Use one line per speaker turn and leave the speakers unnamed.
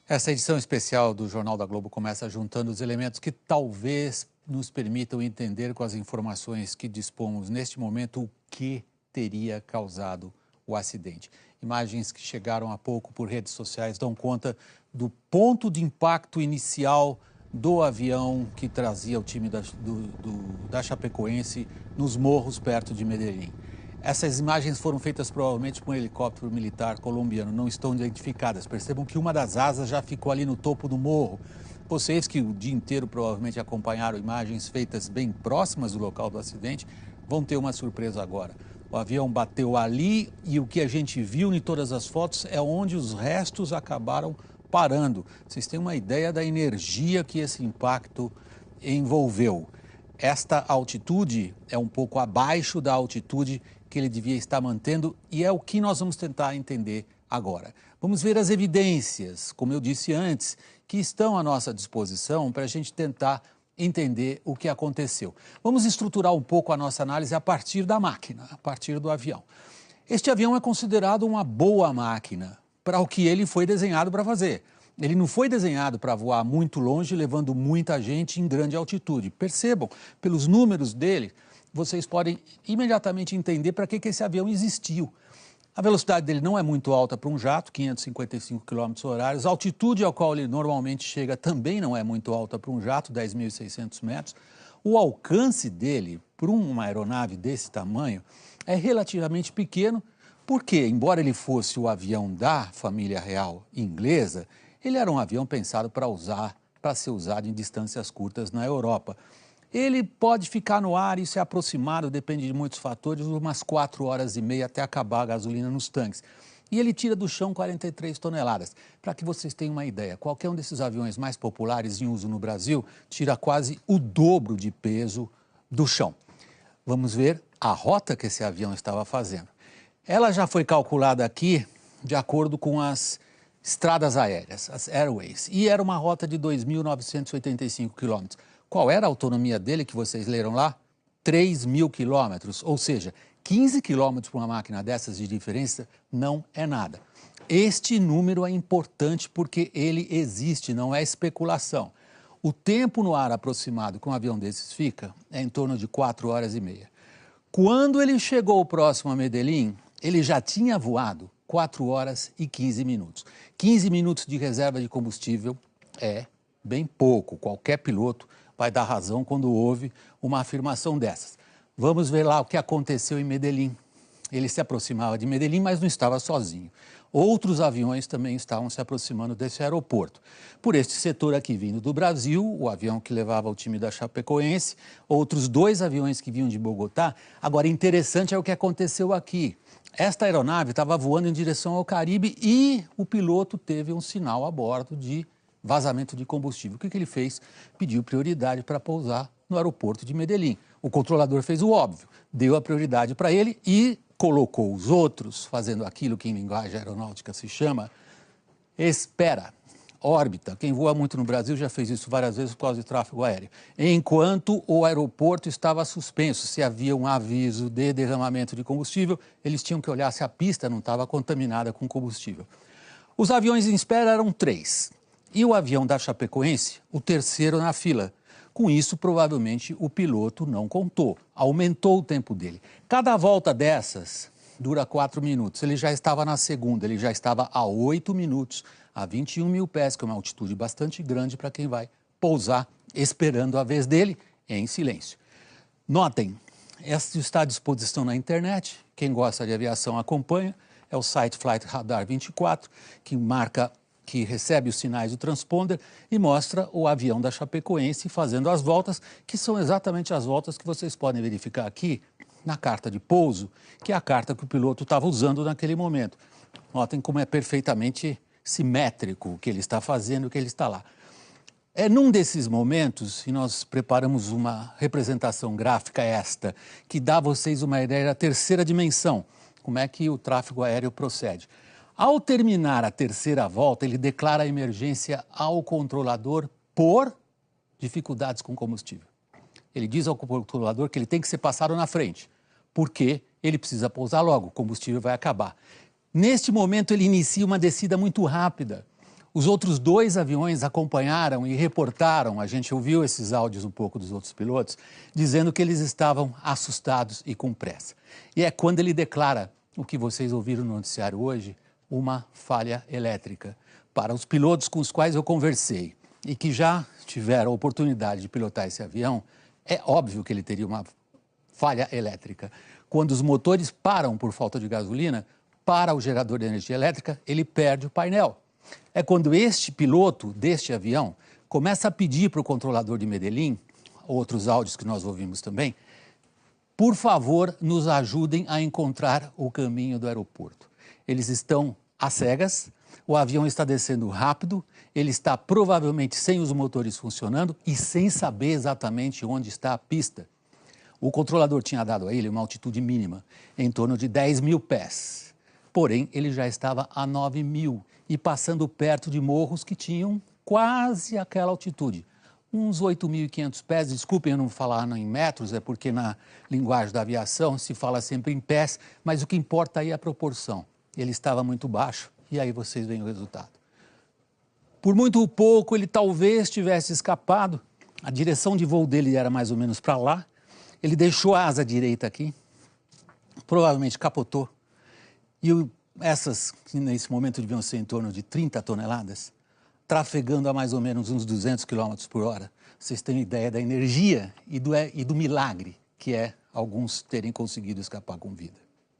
Essa edição especial do Jornal da Globo começa juntando os elementos que talvez nos permitam entender com as informações que dispomos neste momento o que teria causado o acidente. Imagens que chegaram há pouco por redes sociais dão conta do ponto de impacto inicial do avião que trazia o time da Chapecoense nos morros perto de Medellín. Essas imagens foram feitas provavelmente por um helicóptero militar colombiano, não estão identificadas. Percebam que uma das asas já ficou ali no topo do morro. Vocês que o dia inteiro provavelmente acompanharam imagens feitas bem próximas do local do acidente, vão ter uma surpresa agora. O avião bateu ali e o que a gente viu em todas as fotos é onde os restos acabaram parando. Vocês têm uma ideia da energia que esse impacto envolveu. Esta altitude é um pouco abaixo da altitude que ele devia estar mantendo e é o que nós vamos tentar entender agora. Vamos ver as evidências, como eu disse antes, que estão à nossa disposição para a gente tentar entender o que aconteceu. Vamos estruturar um pouco a nossa análise a partir da máquina, a partir do avião. Este avião é considerado uma boa máquina para o que ele foi desenhado para fazer. Ele não foi desenhado para voar muito longe, levando muita gente em grande altitude. Percebam, pelos números dele, vocês podem imediatamente entender para que esse avião existiu. A velocidade dele não é muito alta para um jato, 555 km/h. A altitude ao qual ele normalmente chega também não é muito alta para um jato, 10.600 metros. O alcance dele, para uma aeronave desse tamanho, é relativamente pequeno, porque, embora ele fosse o avião da família real inglesa, ele era um avião pensado para ser usado em distâncias curtas na Europa. Ele pode ficar no ar e se aproximar, depende de muitos fatores, umas 4 horas e meia até acabar a gasolina nos tanques. E ele tira do chão 43 toneladas. Para que vocês tenham uma ideia, qualquer um desses aviões mais populares em uso no Brasil tira quase o dobro de peso do chão. Vamos ver a rota que esse avião estava fazendo. Ela já foi calculada aqui de acordo com as estradas aéreas, as Airways, e era uma rota de 2.985 quilômetros. Qual era a autonomia dele que vocês leram lá? 3.000 quilômetros, ou seja, 15 quilômetros para uma máquina dessas de diferença não é nada. Este número é importante porque ele existe, não é especulação. O tempo no ar aproximado que um avião desses fica é em torno de 4 horas e meia. Quando ele chegou próximo a Medellín, ele já tinha voado 4 horas e 15 minutos. 15 minutos de reserva de combustível é bem pouco. Qualquer piloto vai dar razão quando ouve uma afirmação dessas. Vamos ver lá o que aconteceu em Medellín. Ele se aproximava de Medellín, mas não estava sozinho. Outros aviões também estavam se aproximando desse aeroporto. Por este setor aqui vindo do Brasil, o avião que levava o time da Chapecoense, outros 2 aviões que vinham de Bogotá. Agora, interessante é o que aconteceu aqui. Esta aeronave estava voando em direção ao Caribe e o piloto teve um sinal a bordo de vazamento de combustível. O que ele fez? Pediu prioridade para pousar no aeroporto de Medellín. O controlador fez o óbvio, deu a prioridade para ele e colocou os outros, fazendo aquilo que em linguagem aeronáutica se chama espera, órbita. Quem voa muito no Brasil já fez isso várias vezes por causa de tráfego aéreo. Enquanto o aeroporto estava suspenso, se havia um aviso de derramamento de combustível, eles tinham que olhar se a pista não estava contaminada com combustível. Os aviões em espera eram 3. E o avião da Chapecoense, o terceiro na fila. Com isso, provavelmente, o piloto não contou, aumentou o tempo dele. Cada volta dessas dura 4 minutos. Ele já estava na segunda, ele já estava a 8 minutos, a 21 mil pés, que é uma altitude bastante grande para quem vai pousar, esperando a vez dele em silêncio. Notem, essa está à disposição na internet, quem gosta de aviação acompanha, é o site Flight Radar 24, que recebe os sinais do transponder e mostra o avião da Chapecoense fazendo as voltas, que são exatamente as voltas que vocês podem verificar aqui na carta de pouso, que é a carta que o piloto estava usando naquele momento. Notem como é perfeitamente simétrico o que ele está fazendo, o que ele está lá. É num desses momentos, e nós preparamos uma representação gráfica esta, que dá a vocês uma ideia da terceira dimensão, como é que o tráfego aéreo procede. Ao terminar a terceira volta, ele declara a emergência ao controlador por dificuldades com combustível. Ele diz ao controlador que ele tem que ser passado na frente, porque ele precisa pousar logo, o combustível vai acabar. Neste momento, ele inicia uma descida muito rápida. Os outros 2 aviões acompanharam e reportaram, a gente ouviu esses áudios um pouco dos outros pilotos, dizendo que eles estavam assustados e com pressa. E é quando ele declara o que vocês ouviram no noticiário hoje, uma falha elétrica. Para os pilotos com os quais eu conversei e que já tiveram a oportunidade de pilotar esse avião, é óbvio que ele teria uma falha elétrica. Quando os motores param por falta de gasolina, para o gerador de energia elétrica, ele perde o painel. É quando este piloto deste avião começa a pedir para o controlador de Medellín, outros áudios que nós ouvimos também, por favor, nos ajudem a encontrar o caminho do aeroporto. Eles estão às cegas, o avião está descendo rápido, ele está provavelmente sem os motores funcionando e sem saber exatamente onde está a pista. O controlador tinha dado a ele uma altitude mínima, em torno de 10.000 pés. Porém, ele já estava a 9.000 e passando perto de morros que tinham quase aquela altitude. Uns 8.500 pés, desculpem eu não falar em metros, é porque na linguagem da aviação se fala sempre em pés, mas o que importa aí é a proporção. Ele estava muito baixo e aí vocês veem o resultado. Por muito pouco ele talvez tivesse escapado, a direção de voo dele era mais ou menos para lá, ele deixou a asa direita aqui, provavelmente capotou, e essas, que nesse momento deviam ser em torno de 30 toneladas, trafegando a mais ou menos uns 200 km por hora. Vocês têm ideia da energia e do milagre que é alguns terem conseguido escapar com vida.